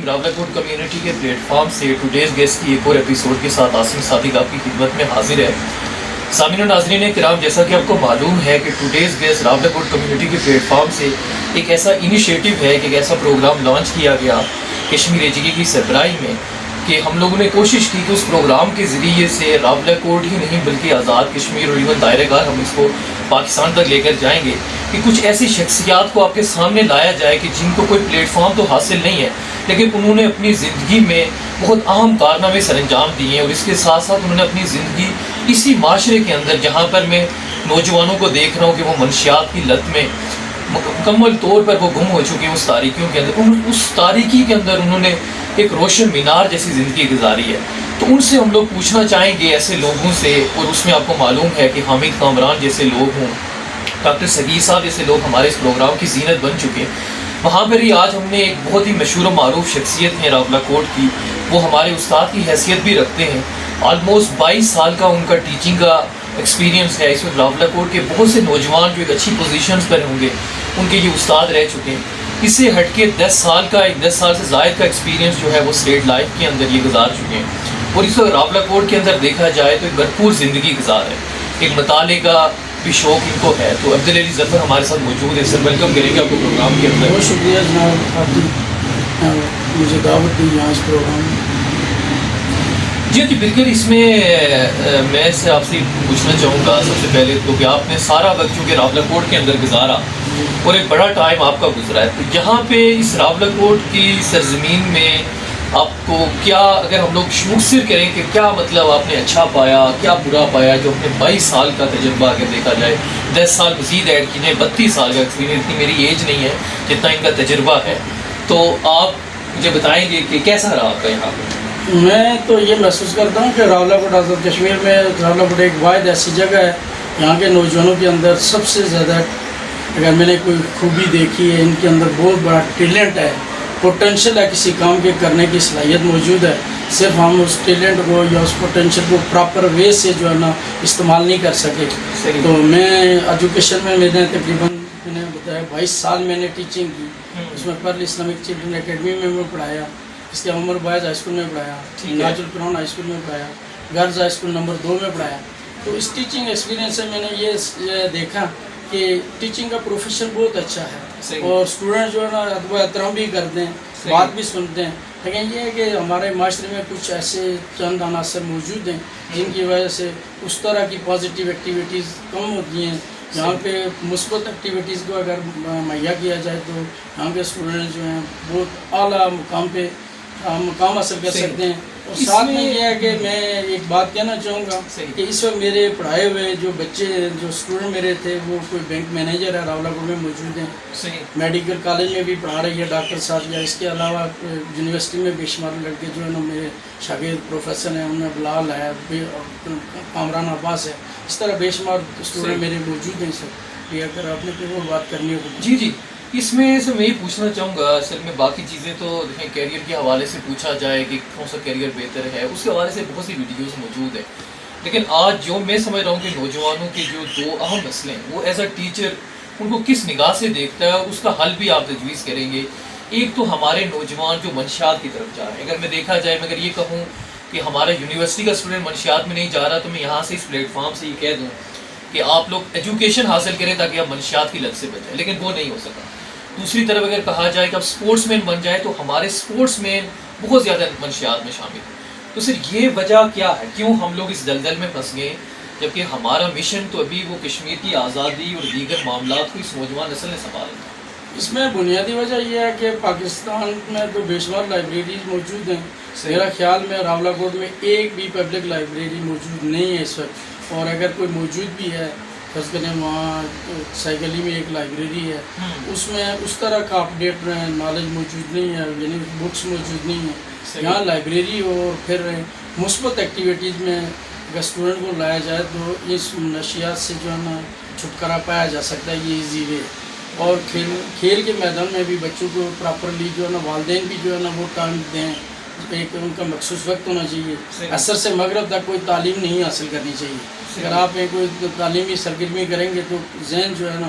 ناظرین، راولاکوٹ کمیونٹی کے plate form سے ٹوڈیز گیسٹ کی ایک اور ایپیسوڈ کے ساتھ عاصم صادق آپ کی خدمت میں حاضر ہے۔ سامعین و ناظرین کرام، جیسا کہ آپ کو معلوم ہے کہ ٹوڈیز گیسٹ راولاکوٹ کمیونٹی کے پلیٹ فارم سے ایک ایسا انیشیٹو ہے کہ ایک ایسا پروگرام لانچ کیا گیا کشمیر ایجیکی کی سربراہی میں کہ ہم لوگوں نے کوشش کی کہ اس پروگرام کے ذریعے سے راولاکوٹ ہی نہیں بلکہ آزاد کشمیر اور ایون دائرہ کار ہم اس کو پاکستان تک لے کر جائیں گے کہ کچھ ایسی شخصیات کو آپ کے سامنے لایا جائے کہ جن کو کوئی پلیٹ فارم تو حاصل نہیں ہے لیکن انہوں نے اپنی زندگی میں بہت اہم کارنامے سر انجام دیے ہیں، اور اس کے ساتھ ساتھ انہوں نے اپنی زندگی اسی معاشرے کے اندر جہاں پر میں نوجوانوں کو دیکھ رہا ہوں کہ وہ منشیات کی لت میں مکمل طور پر وہ گم ہو چکے ہیں اس تاریکیوں کے اندر، اس تاریکی کے اندر انہوں نے ایک روشن مینار جیسی زندگی گزاری ہے۔ تو ان سے ہم لوگ پوچھنا چاہیں گے ایسے لوگوں سے، اور اس میں آپ کو معلوم ہے کہ حامد کامران جیسے لوگ ہوں، ڈاکٹر سگیر صاحب جیسے لوگ ہمارے اس پروگرام کی زینت بن چکے ہیں۔ وہاں پر ہی آج ہم نے ایک بہت ہی مشہور و معروف شخصیت ہے راولاکوٹ کی، وہ ہمارے استاد کی حیثیت بھی رکھتے ہیں۔ آلموسٹ 22 سال کا ان کا ٹیچنگ کا ایکسپیرینس ہے۔ اس وقت راولاکوٹ کے بہت سے نوجوان جو ایک اچھی پوزیشنز پر ہوں گے ان کے یہ استاد رہ چکے ہیں۔ اس سے ہٹ کے 10 سال سے زائد کا ایکسپیرینس جو ہے وہ اسٹیٹ لائف کے اندر یہ گزار چکے ہیں، اور اس وقت راولاکوٹ کے اندر دیکھا جائے تو ایک بھرپور زندگی گزار ہے، ایک مطالعے کا بھی شوق ان کو ہے۔ تو عبدالعلی ظفر ہمارے ساتھ موجود ہے، سر ویلکم کریں گے آپ کو پروگرام کے اندر۔ بہت شکریہ جناب، آپ نے مجھے دعوت دی یہاں اس پروگرام میں۔ جی بالکل، اس میں میں سے آپ سے پوچھنا چاہوں گا سب سے پہلے تو کہ آپ نے سارا وقت چونکہ راولاکوٹ کے اندر گزارا اور ایک بڑا ٹائم آپ کا گزرا ہے، تو یہاں پہ اس راولاکوٹ کی سرزمین میں آپ کو کیا، اگر ہم لوگ مختصر کریں کہ کیا مطلب آپ نے اچھا پایا، کیا برا پایا جو اپنے 22 سال کا تجربہ اگر دیکھا جائے، 10 سال مزید ایڈ کیجیے، 32 سال کا ایکسپیرینس، اتنی میری ایج نہیں ہے جتنا ان کا تجربہ ہے، تو آپ مجھے بتائیں گے کہ کیسا رہا آپ کا یہاں پہ؟ میں تو یہ محسوس کرتا ہوں کہ راولاکوٹ آزاد کشمیر میں راولاکوٹ ایک واحد ایسی جگہ ہے یہاں کے نوجوانوں کے اندر سب سے زیادہ، اگر میں نے کوئی خوبی دیکھی ہے، ان کے اندر بہت بڑا ٹیلنٹ ہے، پوٹینشیل ہے، کسی کام کے کرنے کی صلاحیت موجود ہے، صرف ہم اس ٹیلنٹ کو یا اس پوٹینشیل کو پراپر وے سے جو ہے نا استعمال نہیں کر سکے۔ تو میں ایجوکیشن میں میں نے تقریباً میں نے بتایا 22 سال میں نے ٹیچنگ کی، اس میں پرل اسلامک چلڈرن اکیڈمی میں پڑھایا، اس کے عمر باز ہائی اسکول میں پڑھایا، ناج القرآن ہائی اسکول میں پڑھایا، گرلز ہائی اسکول نمبر 2 میں پڑھایا۔ تو اس ٹیچنگ ایکسپیرینس سے میں نے یہ دیکھا کہ ٹیچنگ کا پروفیشن بہت اچھا ہے، اور اسٹوڈنٹ جو ہے نا ادب و احترام بھی کرتے ہیں، بات بھی سنتے ہیں، لیکن یہ ہے کہ ہمارے معاشرے میں کچھ ایسے چند عناصر موجود ہیں جن کی وجہ سے اس طرح کی پازیٹیو ایکٹیویٹیز کم ہوتی ہیں۔ یہاں پہ مثبت ایکٹیویٹیز کو اگر مہیا کیا جائے تو یہاں کے اسٹوڈنٹ جو ہیں بہت اعلیٰ مقام پہ مقام حاصل کر سکتے ہیں۔ اور ساتھ میں یہ ہے کہ میں ایک بات کہنا چاہوں گا کہ اس وقت میرے پڑھائے ہوئے جو بچے، جو اسٹوڈنٹ میرے تھے، وہ کوئی بینک مینیجر ہے راولاکوٹ میں موجود ہیں، میڈیکل کالج میں بھی پڑھا رہی ہے ڈاکٹر صاحب، یا اس کے علاوہ یونیورسٹی میں بے شمار لڑکے جو ہے نا میرے شاگرد پروفیسر ہیں، ان میں بلال ہے، کامران عباس ہے، اس طرح بے شمار اسٹوڈنٹ میرے موجود ہیں سر۔ یہ اگر آپ نے کوئی اور بات کرنی ہو۔ جی اس میں سے میں یہ پوچھنا چاہوں گا، اصل میں باقی چیزیں تو دیکھیں کیریئر کے حوالے سے پوچھا جائے کہ کون سا کیریئر بہتر ہے، اس کے حوالے سے بہت سی ویڈیوز موجود ہیں، لیکن آج جو میں سمجھ رہا ہوں کہ نوجوانوں کے جو 2 اہم مسئلے ہیں وہ ایز اے ٹیچر ان کو کس نگاہ سے دیکھتا ہے اور اس کا حل بھی آپ تجویز کریں گے۔ ایک تو ہمارے نوجوان جو منشیات کی طرف جا رہے ہیں، اگر میں دیکھا جائے، میں اگر یہ کہوں کہ ہمارا یونیورسٹی کا اسٹوڈنٹ منشیات میں نہیں جا رہا، تو میں یہاں سے اس پلیٹ فارم سے یہ کہہ دوں کہ آپ لوگ ایجوکیشن حاصل کریں تاکہ آپ منشیات کی لت سے بچیں، لیکن وہ نہیں ہو سکا۔ دوسری طرف اگر کہا جائے کہ اب اسپورٹس مین بن جائے تو ہمارے اسپورٹس مین بہت زیادہ منشیات میں شامل ہیں، تو صرف یہ وجہ کیا ہے، کیوں ہم لوگ اس دلدل میں پھنس گئے، جبکہ ہمارا مشن تو ابھی وہ کشمیر کی آزادی اور دیگر معاملات کو اس نوجوان نسل نے سنبھالنا ہے؟ اس میں بنیادی وجہ یہ ہے کہ پاکستان میں تو بے شمار لائبریریز موجود ہیں، میرا خیال میں راولاکوٹ میں ایک بھی پبلک لائبریری موجود نہیں ہے اس وقت، اور اگر کوئی موجود بھی ہے فرض کریں وہاں سائیکلی میں ایک لائبریری ہے، اس میں اس طرح کا اپڈیٹ نالج موجود نہیں ہے، یعنی بکس موجود نہیں ہیں۔ یہاں لائبریری اور پھر مثبت ایکٹیویٹیز میں اگر اسٹوڈنٹ کو لایا جائے تو اس نشیات سے جو ہے نا چھٹکارا پایا جا سکتا ہے، یہ ایزی وے۔ اور کھیل کے میدان میں بھی بچوں کو پراپرلی جو ہے نا والدین بھی جو ہے نا وہ ٹائم دیں، ایک ان کا مخصوص وقت ہونا چاہیے، عصر سے مغرب تک کوئی تعلیم نہیں حاصل کرنی چاہیے۔ اگر آپ کوئی تعلیمی سرگرمی کریں گے تو ذہن جو ہے نا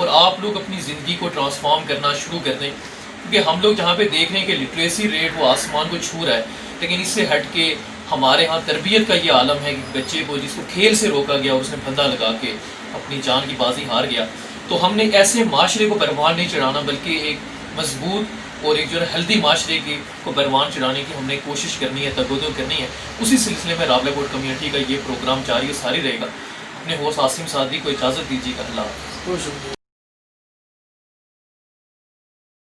اور آپ لوگ اپنی زندگی کو ٹرانسفارم کرنا شروع کر دیں. کیونکہ ہم لوگ جہاں پہ دیکھ رہے ہیں کہ لٹریسی ریٹ وہ آسمان کو چھو رہا ہے، لیکن اس سے ہٹ کے ہمارے ہاں تربیت کا یہ عالم ہے کہ بچے کو جس کو کھیل سے روکا گیا اس نے پھندا لگا کے اپنی جان کی بازی ہار گیا. تو ہم نے ایسے معاشرے کو پروان نہیں چڑھانا، بلکہ ایک مضبوط اور ایک جو ہے ہیلدی معاشرے کو پروان چڑھانے کی ہم نے کوشش کرنی ہے، تگودو کرنی ہے. اسی سلسلے میں راولہ کوٹ کمیونٹی کا یہ پروگرام جاری و ساری رہے گا. اپنے ہوسٹ عاصم صادقی کو اجازت دیجیے گا. اللہ حافظ. بہت شکریہ.